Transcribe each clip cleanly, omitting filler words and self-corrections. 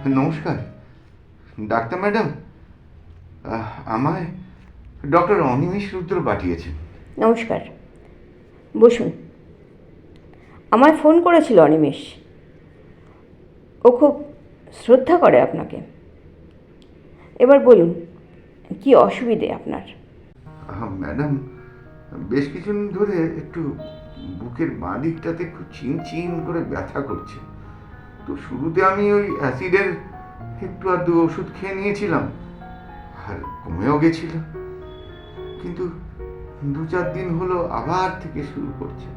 নমস্কার doctor madam. আমায় doctor Animesh রুদ্র পাঠিয়েছেন। নমস্কার, বসুন। আমায় ফোন করেছিল অনিমেষ। ও খুব শ্রদ্ধা করে আপনাকে। এবার বলুন, কি অসুবিধে আপনার? ম্যাডাম, বেশ কিছুদিন ধরে একটু বুকের বাঁ দিকটাতে একটু চিন চিন করে ব্যথা করছে। তো শুরুতে আমি ওই অ্যাসিডের একটু আধটু ওষুধ খেয়ে নিয়েছিলাম, আর কমেও গেছিল। কিন্তু 2-4 দিন হলো আবার থেকে শুরু করছে,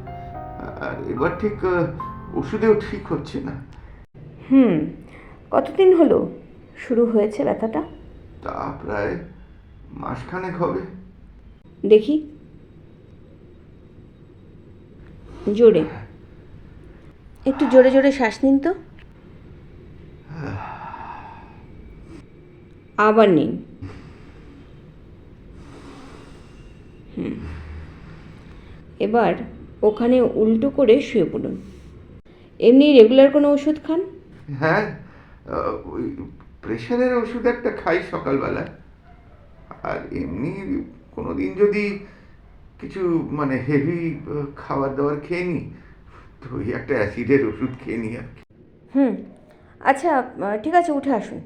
আর এবার ঠিক ওষুধেও ঠিক হচ্ছে না। কতদিন হলো শুরু হয়েছে ব্যথাটা? তা প্রায় মাসখানেক হবে। দেখি, জোরে, একটু জোরে জোরে শ্বাস নিন তো। আবার নিন। এবার ওখানে উল্টো করে শুয়ে পড়ুন। এমনি রেগুলার কোনো ওষুধ খান? হ্যাঁ, ওই প্রেশারের ওষুধ একটা খাই সকালবেলা, আর এমনি কোনো দিন যদি কিছু মানে হেভি খাবার দাবার খেয়ে নিই, তো ওই একটা অ্যাসিডের ওষুধ খেয়ে নিই আর কি। আচ্ছা, ঠিক আছে, উঠে আসুন।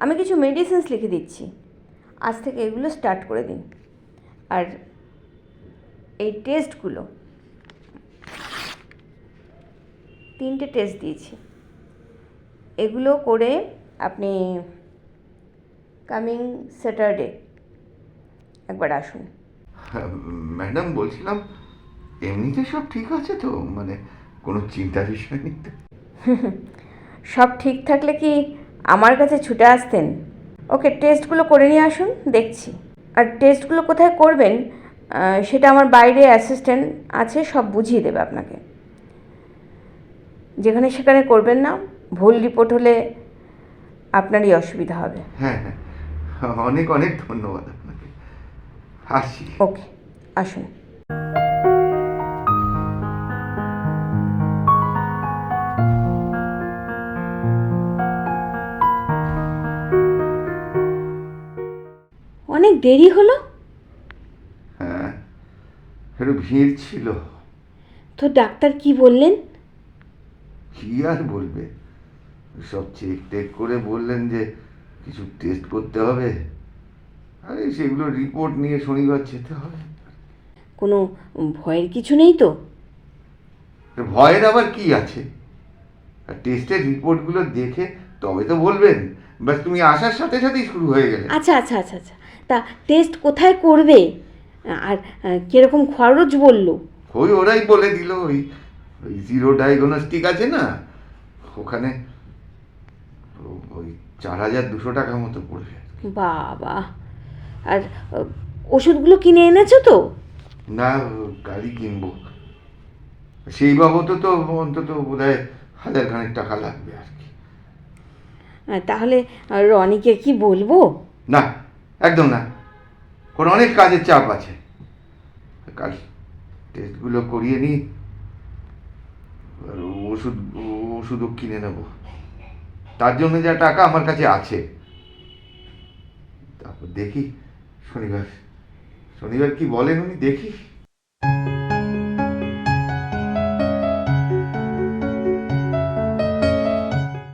আমি কিছু মেডিসিনস লিখে দিচ্ছি, আজ থেকে এগুলো স্টার্ট করে দিন। আর এই টেস্টগুলো, 3টে টেস্ট দিয়েছি, এগুলো করে আপনি কামিং স্যাটারডে একবার আসুন। ম্যাডাম, বলছিলাম এমনিতে সব ঠিক আছে তো? মানে কোনো চিন্তার বিষয় নেই তো? সব ঠিক থাকলে কি আমার কাছে ছুটে আসতেন? ওকে, টেস্টগুলো করে নিয়ে আসুন, দেখছি। আর টেস্টগুলো কোথায় করবেন সেটা আমার বাইরে অ্যাসিস্ট্যান্ট আছে, সব বুঝিয়ে দেবে আপনাকে। যেখানে সেখানে করবেন না, ভুল রিপোর্ট হলে আপনারই অসুবিধা হবে। হ্যাঁ হ্যাঁ, অনেক অনেক ধন্যবাদ আপনাকে। আসি। ওকে, আসুন। অনেক দেরি হলো। হ্যাঁ, একটু ভিড় ছিল। তো ডাক্তার কি বললেন? কি আর বলবে, সব চেক টেক করে বললেন যে কিছু টেস্ট করতে হবে, আরে সেগুলো রিপোর্ট নিয়ে শনিবার যেতে হবে। কোনো ভয়ের কিছু নেই তো? ভয়ের আবার কি আছে? আর টেস্টের রিপোর্টগুলো দেখে তবে তো বলবেন। ব্যাস, তুমি আসার সাথে সাথেই শুরু হয়ে গেলে। আচ্ছা আচ্ছা আচ্ছা আচ্ছা, তা টেস্ট কোথায় করবে? আর কীরকম খরচ বললো? ওই ওরাই বলে দিল, ওই ওই জিরো ডায়াগনস্টিক আছে না, ওখানে ওই 4,200 টাকা মতো পড়বে। বাবা! আর ওষুধগুলো কিনে এনেছো তো? না, গাড়ি কিনবো, সেই বাবদও তো অন্তত বোধ হয় 1,000 টাকা লাগবে আর কি। তাহলে রনিকে কি বলবো? না, একদম না, ওর অনেক কাজের চাপ আছে। কাল টেস্টগুলো করিয়ে নিই, আর ওষুধ ওষুধও কিনে নেব। তার জন্য যা টাকা আমার কাছে আছে, তারপর দেখি শনিবার শনিবার কি বলেন উনি, দেখি।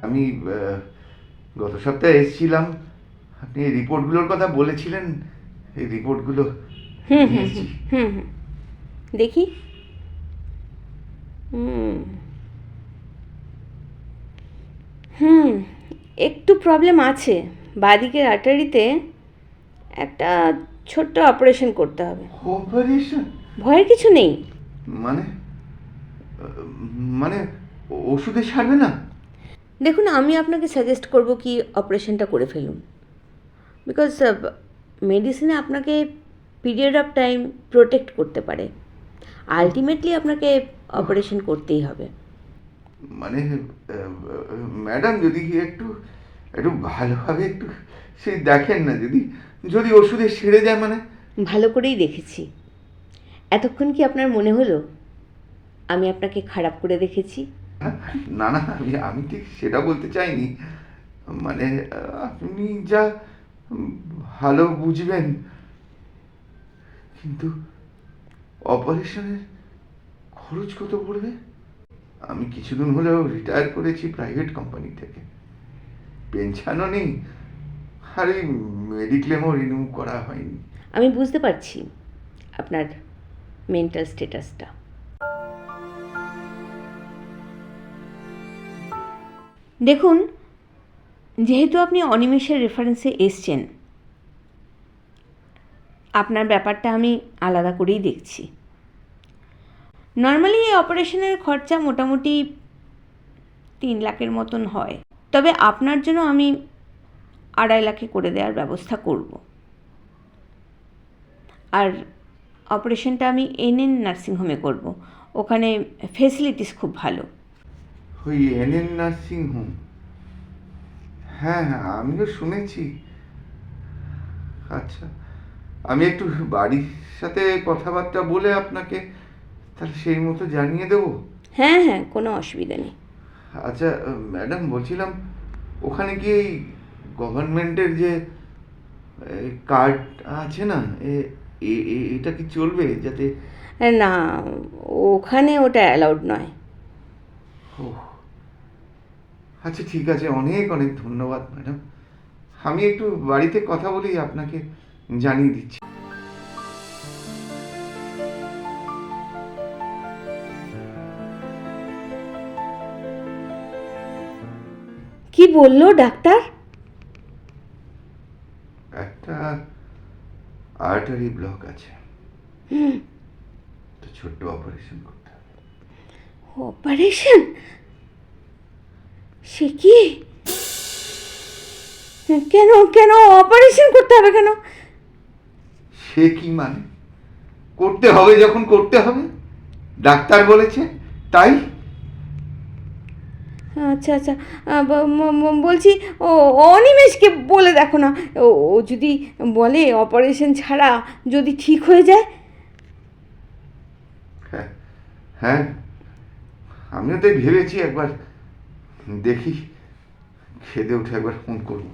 আমি গত সপ্তাহে এসেছিলাম, আপনি এই রিপোর্টগুলোর কথা বলেছিলেন, এই রিপোর্টগুলো নিয়ে এসেছি। দেখি। হুম হুম একটু প্রবলেম আছে, বাঁদিকের আর্টারিতে একটা ছোট্ট অপারেশন করতে হবে। অপারেশন? ভয়ের কিছু নেই। মানে মানে ওষুধে সারবে না? দেখুন, আমি আপনাকে সাজেস্ট করব কি অপারেশনটা করে ফেলুন, বিকজ মেডিসিনে আপনাকে পিরিয়ড অফ টাইম প্রোটেক্ট করতে পারে। আলটিমেটলি আপনাকে অপারেশন করতেই হবে। মানে ম্যাডাম, যদি কি একটু একটু ভালোভাবে একটু সেই দেখেন না, যদি যদি ওষুধে সেরে যায়। মানে ভালো করেই দেখেছি। এতক্ষণ কি আপনার মনে হলো আমি আপনাকে খারাপ করে দেখেছি? না না, আমি আমি ঠিক সেটা বলতে চাইনি। মানে আপনি যা ভালো বুঝবেন, কিন্তু অপারেশনের খরচ কত পড়বে? আমি কিছুদিন হলেও রিটায়ার করেছি প্রাইভেট কোম্পানি থেকে, পেনশনও নেই, আর এই মেডিক্লেমও রিনিউ করা হয়নি। আমি বুঝতে পারছি আপনার মেন্টাল স্ট্যাটাসটা। দেখুন, যেহেতু আপনি অনিমেষের রেফারেন্সে এসছেন, আপনার ব্যাপারটা আমি আলাদা করেই দেখছি। নর্মালি এই অপারেশনের খরচা মোটামুটি 3 লাখের মতন হয়, তবে আপনার জন্য আমি 2.5 লাখে করে দেওয়ার ব্যবস্থা করব। আর অপারেশনটা আমি এনএন নার্সিংহোমে করব, ওখানে ফেসিলিটিস খুব ভালো। ওই এনএন নার্সিং হোম? হ্যাঁ হ্যাঁ, আমিও শুনেছি। আচ্ছা, আমি একটু বাড়ির সাথে কথাবার্তা বলে আপনাকে তাহলে সেই মতো জানিয়ে দেবো। হ্যাঁ হ্যাঁ, কোনো অসুবিধা নেই। আচ্ছা ম্যাডাম, বলছিলাম ওখানে কি এই গভর্নমেন্টের যে কার্ড আছে না, এটা কি চলবে? যাতে না, ওখানে ওটা অ্যালাউড নয়। ও আচ্ছা, ঠিক আছে, অনেক অনেক ধন্যবাদ ম্যাডাম। আমি একটু বাড়িতে কথা বলেই আপনাকে জানিয়ে দিচ্ছি। কি বললো ডাক্তার? একটা আর্টারি ব্লক আছে, তো ছোট্ট অপারেশন করতে হবে। অপারেশন? সে কি? কেন কেন অপারেশন করতে হবে কেন? সে কি মানে, করতে হবে যখন করতে হবে, ডাক্তার বলেছে তাই। আচ্ছা আচ্ছা, বলছি ও অনিমেষকে বলে দেখো না, ও যদি বলে অপারেশন ছাড়া যদি ঠিক হয়ে যায়। হ্যাঁ হ্যাঁ, আমিও তাই ভেবেছি, একবার দেখি, খেতে উঠে একবার ফোন করবো।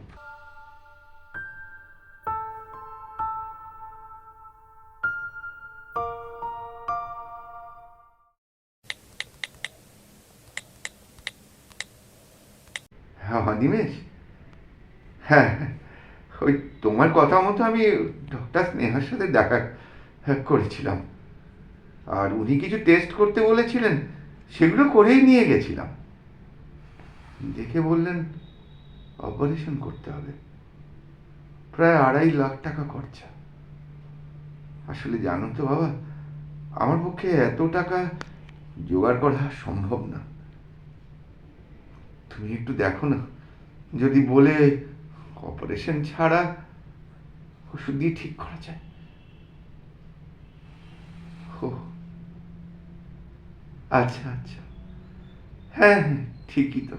হ্যাঁ অনিমেষ, হ্যাঁ হ্যাঁ, ওই তোমার কথা মতো আমি ডক্টর স্নেহার সাথে দেখা করেছিলাম, আর উনি কিছু টেস্ট করতে বলেছিলেন, সেগুলো করেই নিয়ে গেছিলাম। দেখে বললেন অপারেশন করতে হবে, প্রায় 2.5 লাখ টাকা খরচা। আসলে জানো তো বাবা, আমার পক্ষে এত টাকা জোগাড় করা সম্ভব না। তুমি একটু দেখো না, যদি বলে অপারেশন ছাড়া ওষুধ দিয়ে ঠিক করা যায়। ও আচ্ছা আচ্ছা, হ্যাঁ হ্যাঁ, ঠিকই তো।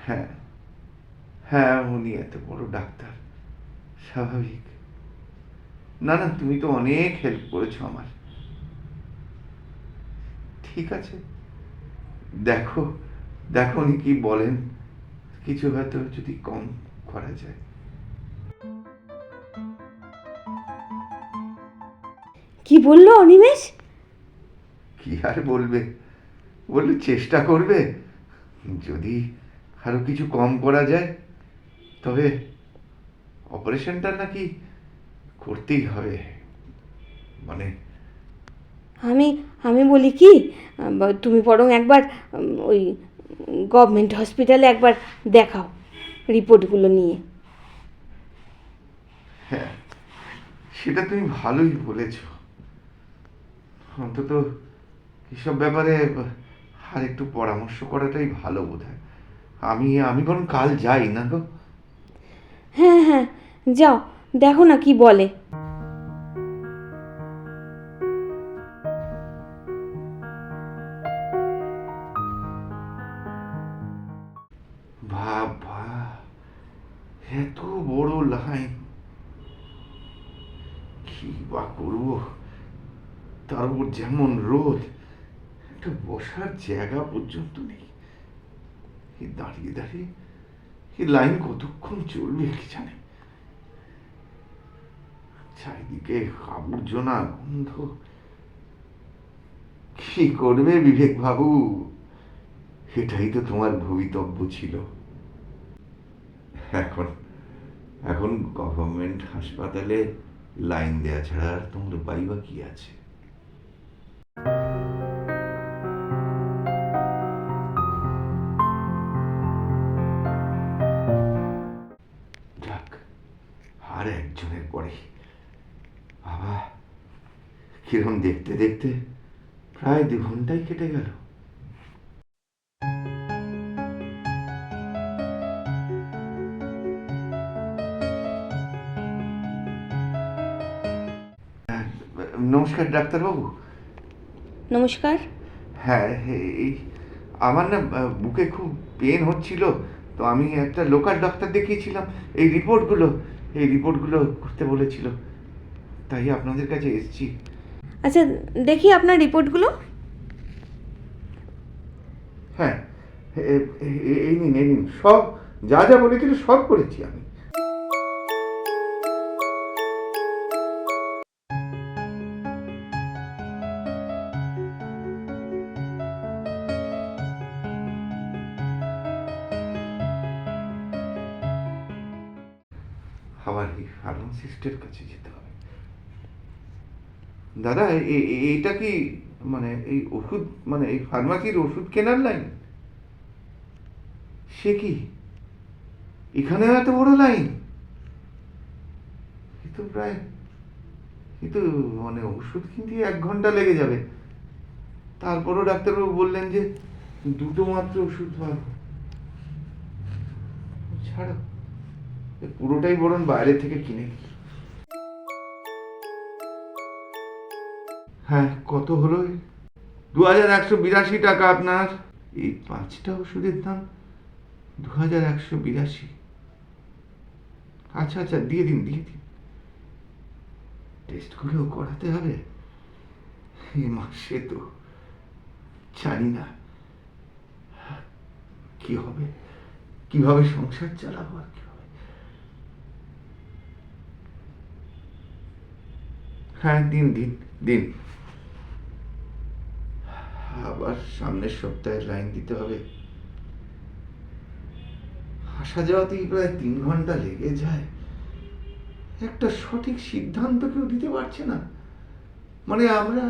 হ্যাঁ হ্যাঁ, উনি এত বড় ডাক্তার, স্বাভাবিক। না না, তুমি তো অনেক হেল্প করেছো আমার। ঠিক আছে, দেখো দেখো উনি কি বলেন, কিছু হয়তো যদি কম করা যায়। কি বললো অনিমেষ? কি আর বলবে, বললে চেষ্টা করবে, যদি আরো কিছু কম করা যায়, তবে অপারেশনটা নাকি করতেই হবে। মানে আমি আমি বলি কি, তুমি বরং একবার ওই গভর্নমেন্ট হসপিটালে একবার দেখাও রিপোর্টগুলো নিয়ে। হ্যাঁ, সেটা তুমি ভালোই বলেছ। অন্তত এসব ব্যাপারে আর একটু পরামর্শ করাটাই ভালো বোধ হয়। আমি বরং কাল যাই না গো। হ্যাঁ হ্যাঁ, যাও, দেখো না কি বলে। বাবা, এত বড় লাইন, কি বা করবো, তার উপর যেমন রোদ, একটা বসার জায়গা পর্যন্ত নেই। এই দাঁড়িয়ে দাঁড়িয়ে এই লাইন কতক্ষণ চলবে কি জানে। চারিদিকে আবর্জনা, গন্ধ। কি করবে বিবেক বাবু? এটাই তো তোমার ভবিতব্য ছিল। এখন এখন গভর্নমেন্ট হাসপাতালে লাইন দেওয়া ছাড়া আর তোমার উপায় বা কি আছে? যাক, আর একজনের পরে বাবা, কিরম দেখতে দেখতে প্রায় 2 ঘন্টাই কেটে গেল। নমস্কার ডাক্তারবাবু। নমস্কার। হ্যাঁ, এই আমার না বুকে খুব পেন হচ্ছিল, তো আমি একটা লোকাল ডক্টর দেখিয়েছিলাম। এই রিপোর্টগুলো করতে বলেছিল, তাই আপনাদের কাছে এসেছি। আচ্ছা, দেখি আপনার রিপোর্টগুলো। হ্যাঁ, এই নিন, সব যা যা বলেছিল সব করেছি আমি। আবার এই ফার্মাসিস্টের কাছে যেতে হবে। দাদা, এইটা কি মানে এই ওষুধ, মানে এই ফার্মাসির ওষুধ কেনার লাইন? সে কি, এখানেও এত বড় লাইন? কিন্তু মানে ওষুধ কিনতে 1 ঘন্টা লেগে যাবে। তারপরও ডাক্তারবাবু বললেন যে 2টো মাত্র ওষুধ পাবো। ছাড়ো, পুরোটাই বরং বাইরে থেকে কিনে নিই। হ্যাঁ, কত হলো? 2182 টাকা আপনার। এই 5টা ওষুধের দাম 2182। আচ্ছা আচ্ছা, দিয়ে দিন। টেস্টগুলো করাতে হবে। এই মাসে তো জানি না কি হবে, কিভাবে সংসার চালাবো আর কি হবে। হ্যাঁ, দিন। আবার সামনের সপ্তাহে লাইন দিতে হবে। আসা যাওয়াতেই প্রায় 3 ঘন্টা লেগে যায়। একটা সঠিক সিদ্ধান্ত কেউ দিতে পারছে না। মানে আমরা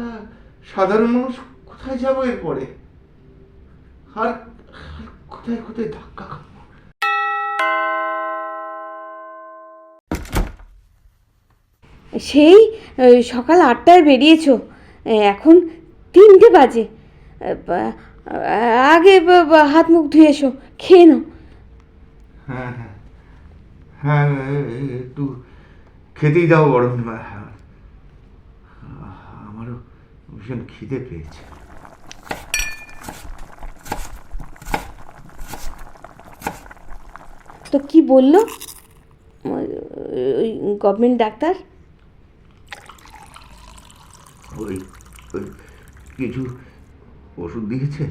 সাধারণ মানুষ কোথায় যাবো এরপরে? আর কোথায় ধাক্কা খাবো? সেই সকাল 8টায় বেরিয়েছো, এখন 3টে বাজে। আগে হাত মুখ ধুয়ে এসো, খেয়ে নাও। হ্যাঁ, একটু খেতেই দাও বরং। আমারও ভীষণ খিদে পেয়েছে। তো কি বললো ওই গভর্নমেন্ট ডাক্তার? ওই কিছু ওষুধ দিয়েছে,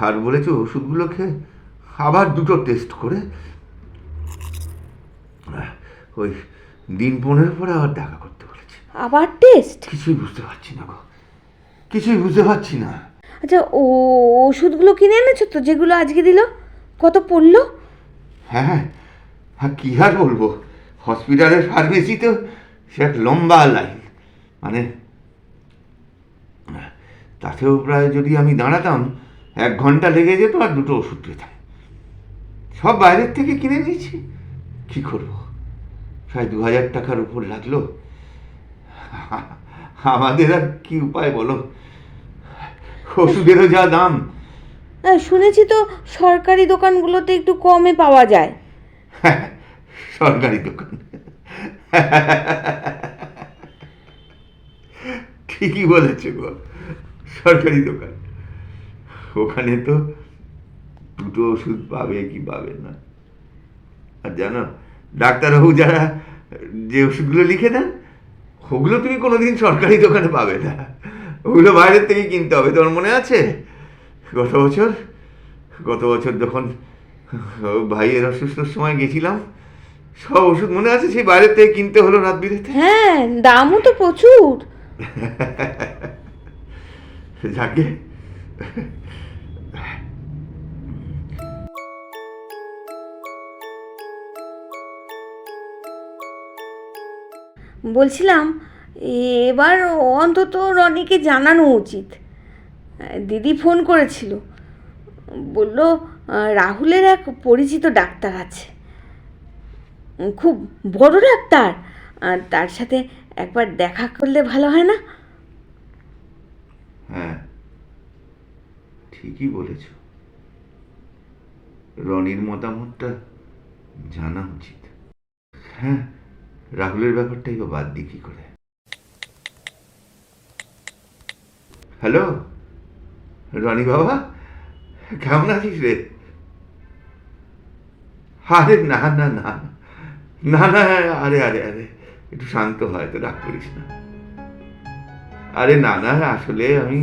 আর বলেছে ওষুধগুলো খেয়ে আবার 2টো টেস্ট করে ওই দিন 15 পরে আবার দেখা করতে বলেছে। আবার টেস্ট? কিছুই বুঝতে পারছি না গো, কিছুই বুঝতে পারছি না। আচ্ছা, ওষুধগুলো কিনে এনেছো তো, যেগুলো আজকে দিল? কত পড়লো? হ্যাঁ, কি আর বলবো, হসপিটালের ফার্মেসিতে সে এক লম্বা লাইন। মানে তাতেও প্রায় যদি আমি দাঁড়াতাম 1 ঘন্টা লেগে যেত, আর 2টো ওষুধ পেতাম। সব বাইরের থেকে কিনে নিয়েছি, কি করবো? প্রায় 2000 টাকার উপর লাগলো। আমাদের আর কি উপায় বলো, ওষুধেরও যা দাম। শুনেছি তো সরকারি দোকানগুলোতে একটু কমে পাওয়া যায়। সরকারি দোকান? ঠিকই বলেছে গো, সরকারি দোকান। ওখানে তো 2টো ওষুধ পাবে কি পাবে না। আর জানো, ডাক্তারবাবু যারা যে ওষুধগুলো লিখে দেন, ওগুলো তুমি কোনোদিন সরকারি দোকানে পাবে না, ওগুলো বাইরের থেকে কিনতে হবে। তোমার মনে আছে গত বছর যখন ও ভাইয়ের অসুস্থর সময় গেছিলাম, সব ওষুধ মনে আছে, সেই বাইরে থেকে কিনতে হলো রাত বিরেতে। হ্যাঁ, দামও তো প্রচুর। যাকে বলছিলাম, এবার অন্তত রনিকে জানানো উচিত। দিদি ফোন করেছিল, বলল রাহুলের এক পরিচিত ডাক্তার আছে, খুব বড় ডাক্তার, তার সাথে একবার দেখা করলে ভালো হয় না? হ্যাঁ, ঠিকই বলেছ, রনির মতামতটা জানা উচিত। হ্যাঁ, রাহুলের ব্যাপারটাই বা বাদ দিই কি করে। হ্যালো রনি বাবা, কেমন আছিস রে? আরে না না না না না, আরে আরে আরে একটু শান্ত হয় তো, রাগ করিস না। আরে না না, আসলে আমি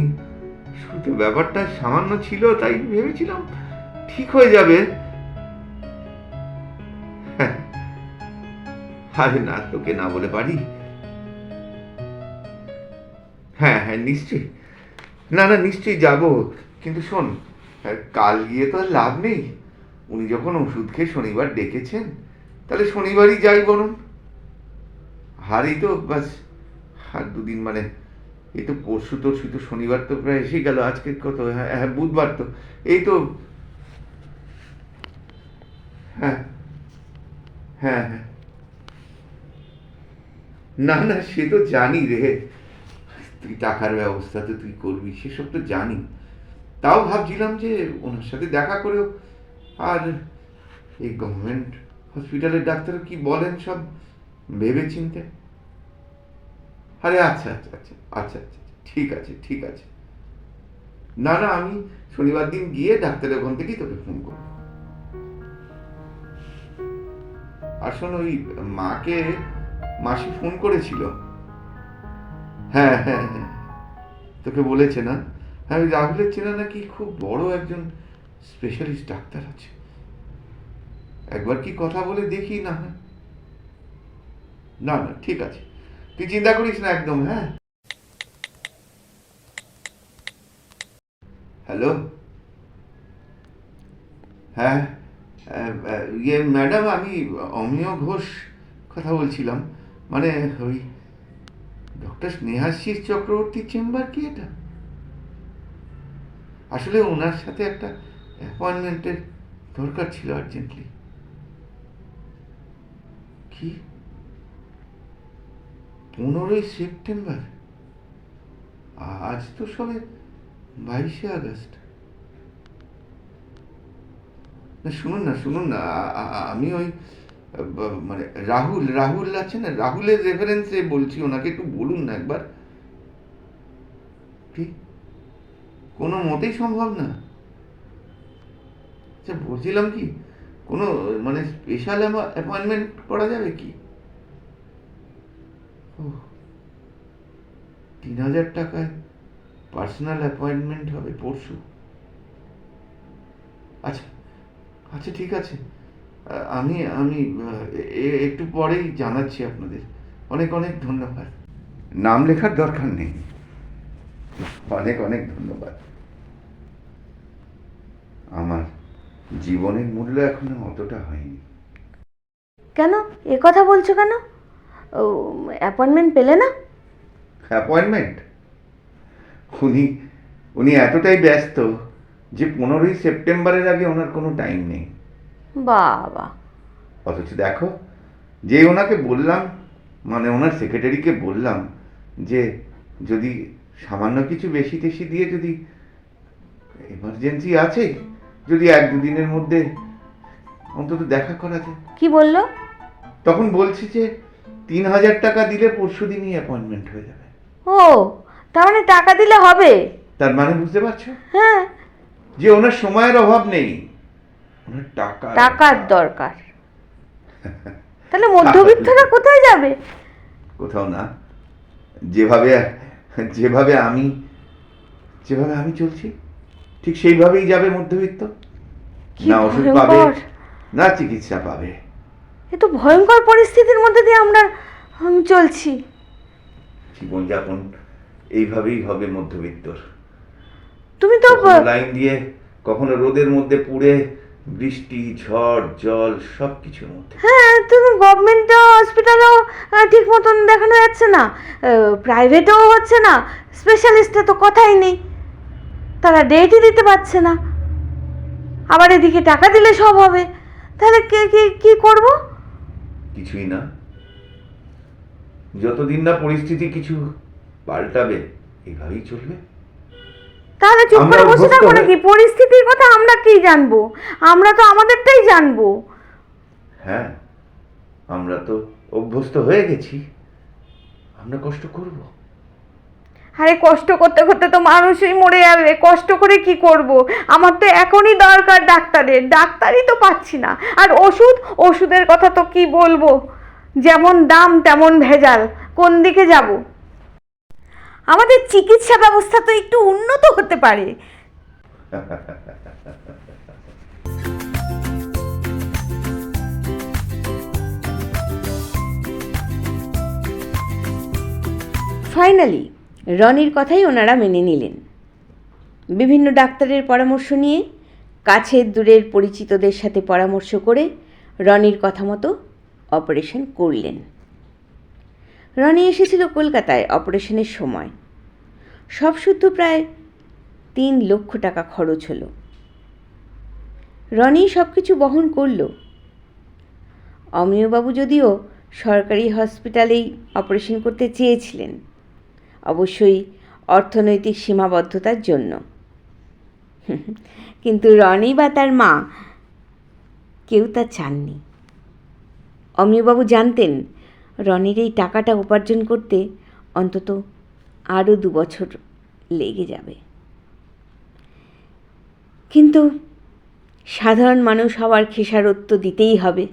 শুধু ব্যাপারটা সামান্য ছিল, তাই ভেবেছিলাম ঠিক হয়ে যাবে। হ্যাঁ, আরে না, তোকে না বলে পারি? হ্যাঁ হ্যাঁ, নিশ্চয়ই, না না নিশ্চয়ই যাব। কিন্তু শোন, কাল গিয়ে তো আর লাভ নেই। উনি যখন ওষুধ খেয়ে শনিবার ডেকেছেন, তাহলে শনিবারই যাই বরং। আর এই তো বাস, আর দুদিন মানে, এই তো পরশু তরশু তো, শনিবার তো প্রায় এসে গেল, আজকে কত, হ্যাঁ হ্যাঁ বুধবার তো, এই তো। হ্যাঁ হ্যাঁ হ্যাঁ, না না সে তো জানি রে, তুই টাকার ব্যবস্থা তো তুই করবি, সেসব তো জানি। তাও ভাবছিলাম যে ওনার সাথে দেখা করেও, আর এই গভর্নমেন্ট হসপিটালের ডাক্তার কি বলেন সব ভেবে চিনতে। আরে আচ্ছা আচ্ছা আচ্ছা আচ্ছা আচ্ছা, ঠিক আছে ঠিক আছে। না না, আমি শনিবার দিন গিয়ে ডাক্তারের ওখান থেকেই তোকে ফোন করবো। আর শোন, ওই মাকে মাসি ফোন করেছিল। হ্যাঁ হ্যাঁ হ্যাঁ, তোকে বলেছে না? হ্যাঁ, ওই রাহুলের চেনা নাকি খুব বড় একজন স্পেশালিস্ট ডাক্তার আছে, একবার কি কথা বলে দেখি না হয়। না না ঠিক আছে, তুই চিন্তা করিস না একদম। হ্যাঁ, হ্যালো, হ্যাঁ, ইয়ে ম্যাডাম, আমি অমিয় ঘোষ কথা বলছিলাম। মানে ওই ডক্টর স্নেহাশিস চক্রবর্তীর চেম্বার কি এটা? আসলে ওনার সাথে একটা অ্যাপয়েন্টমেন্টের দরকার ছিল আর্জেন্টলি। কি, 15ই সেপ্টেম্বর? আজ তো সবে 22শে আগস্ট। না শুনুন না শুনুন না, আমি ওই মানে রাহুল রাহুল আছে না, রাহুলের রেফারেন্সে বলছি, ওনাকে একটু বলুন না একবার। ঠিক, কোনো মতেই সম্ভব না? আচ্ছা বলছিলাম কি, কোনো মানে স্পেশাল অ্যাপয়েন্টমেন্ট করা যাবে কি? ও, 3000 টাকায় পার্সোনাল অ্যাপয়েন্টমেন্ট হবে পরশু? আচ্ছা আচ্ছা ঠিক আছে, আমি আমি একটু পরেই জানাচ্ছি আপনাদের। অনেক অনেক ধন্যবাদ। নাম লেখার দরকার নেই, অনেক অনেক ধন্যবাদ। আমার জীবনের মূল্য এখনো অতটা হয়নি। কেন এ কথা বলছো কেন? ও, অ্যাপয়েন্টমেন্ট পেলে না? অ্যাপয়েন্টমেন্ট? উনি উনি এতটাই ব্যস্ত যে 15ই সেপ্টেম্বরের আগে ওনার কোনো টাইম নেই। বাবা! অথচ দেখো, যে ওনাকে বললাম, মানে ওনার সেক্রেটারিকে বললাম যে যদি সামান্য কিছু বেশি টেশি দিয়ে, যদি এমার্জেন্সি আছে, যদি 1-2 দিনের মধ্যে অন্তত দেখা করা যায়। কি বললো? তখন বলছে যে 3000 টাকা দিলে পরশু দিনই অ্যাপয়েন্টমেন্ট হয়ে যাবে। ও, তার মানে টাকা দিলে হবে? তার মানে বুঝতে পারছো হ্যাঁ, যে ওনার সময়ের অভাব নেই, ওনার টাকার দরকার। তাহলে মধ্যবিত্তরা কোথায় যাবে? কোথাও না। যেভাবে যেভাবে আমি যেভাবে আমি চলছি, ঠিক সেইভাবেই যাবে মধ্যবিত্ত। কি না ওষুধ পাবে ভয়ঙ্কর! না চিকিৎসা পাবে। এ তো ভয়ঙ্কর পরিস্থিতির মধ্যে দিয়ে আমরা চলছি। জীবনযাপন এইভাবেই হবে মধ্যবিত্তর। তুমি তো কখনো লাইন দিয়ে, কখনো রোদের মধ্যে পুড়ে, বৃষ্টি ঝড় জল সব কিছুর মধ্যে। হ্যাঁ, তুমি গভর্নমেন্ট হসপিটালেও ঠিক মতন দেখানো যাচ্ছে না, প্রাইভেটেও হচ্ছে না, স্পেশালিস্টে তো কথাই নেই, তারা ডেটই দিতে পারছে না। আবার এদিকে টাকা দিলে সব হবে, তাহলে কি করব? কিছুই না, যতদিন না পরিস্থিতি কিছু পাল্টাবে এইভাবেই চলবে। তাহলে চুপ আমরা করে বসে অভ্যস্ত থাকবো হয়ে- নাকি? পরিস্থিতির কথা আমরা কি জানবো? আমরা তো আমাদেরটাই জানবো। হ্যাঁ, আমরা তো অভ্যস্ত হয়ে গেছি, আমরা কষ্ট করব। আরে কষ্ট করতে করতে তো মানুষই মরে যাবে, কষ্ট করে কি করব? আমার তো এখনই দরকার ডাক্তারের, ডাক্তারই তো পাচ্ছি না। আর ওষুধের কথা তো কি বলবো, যেমন দাম তেমন ভেজাল, কোন দিকে যাব? আমাদের চিকিৎসা ব্যবস্থা তো একটু উন্নত হতে পারে। ফাইনালি রনির কথাই ওনারা মেনে নিলেন। বিভিন্ন ডাক্তারের পরামর্শ নিয়ে, কাছের দূরের পরিচিতদের সাথে পরামর্শ করে রনির কথা মতো অপারেশন করলেন। রনি এসেছিল কলকাতায় অপারেশনের সময়। সব শুদ্ধ প্রায় 3 লক্ষ টাকা খরচ হলো। রনি সব কিছু বহন করল। অমিয়বাবু যদিও সরকারি হসপিটালেই অপারেশন করতে চেয়েছিলেন, অবশ্যই অর্থনৈতিক সীমাবদ্ধতার জন্য, কিন্তু রনি বা তার মা কেউ তা চাননি। অমিয়বাবু জানতেন রনির এই টাকাটা উপার্জন করতে অন্তত আরও 2 বছর লেগে যাবে। কিন্তু সাধারণ মানুষ হওয়ার খেসারত তো দিতেই হবে।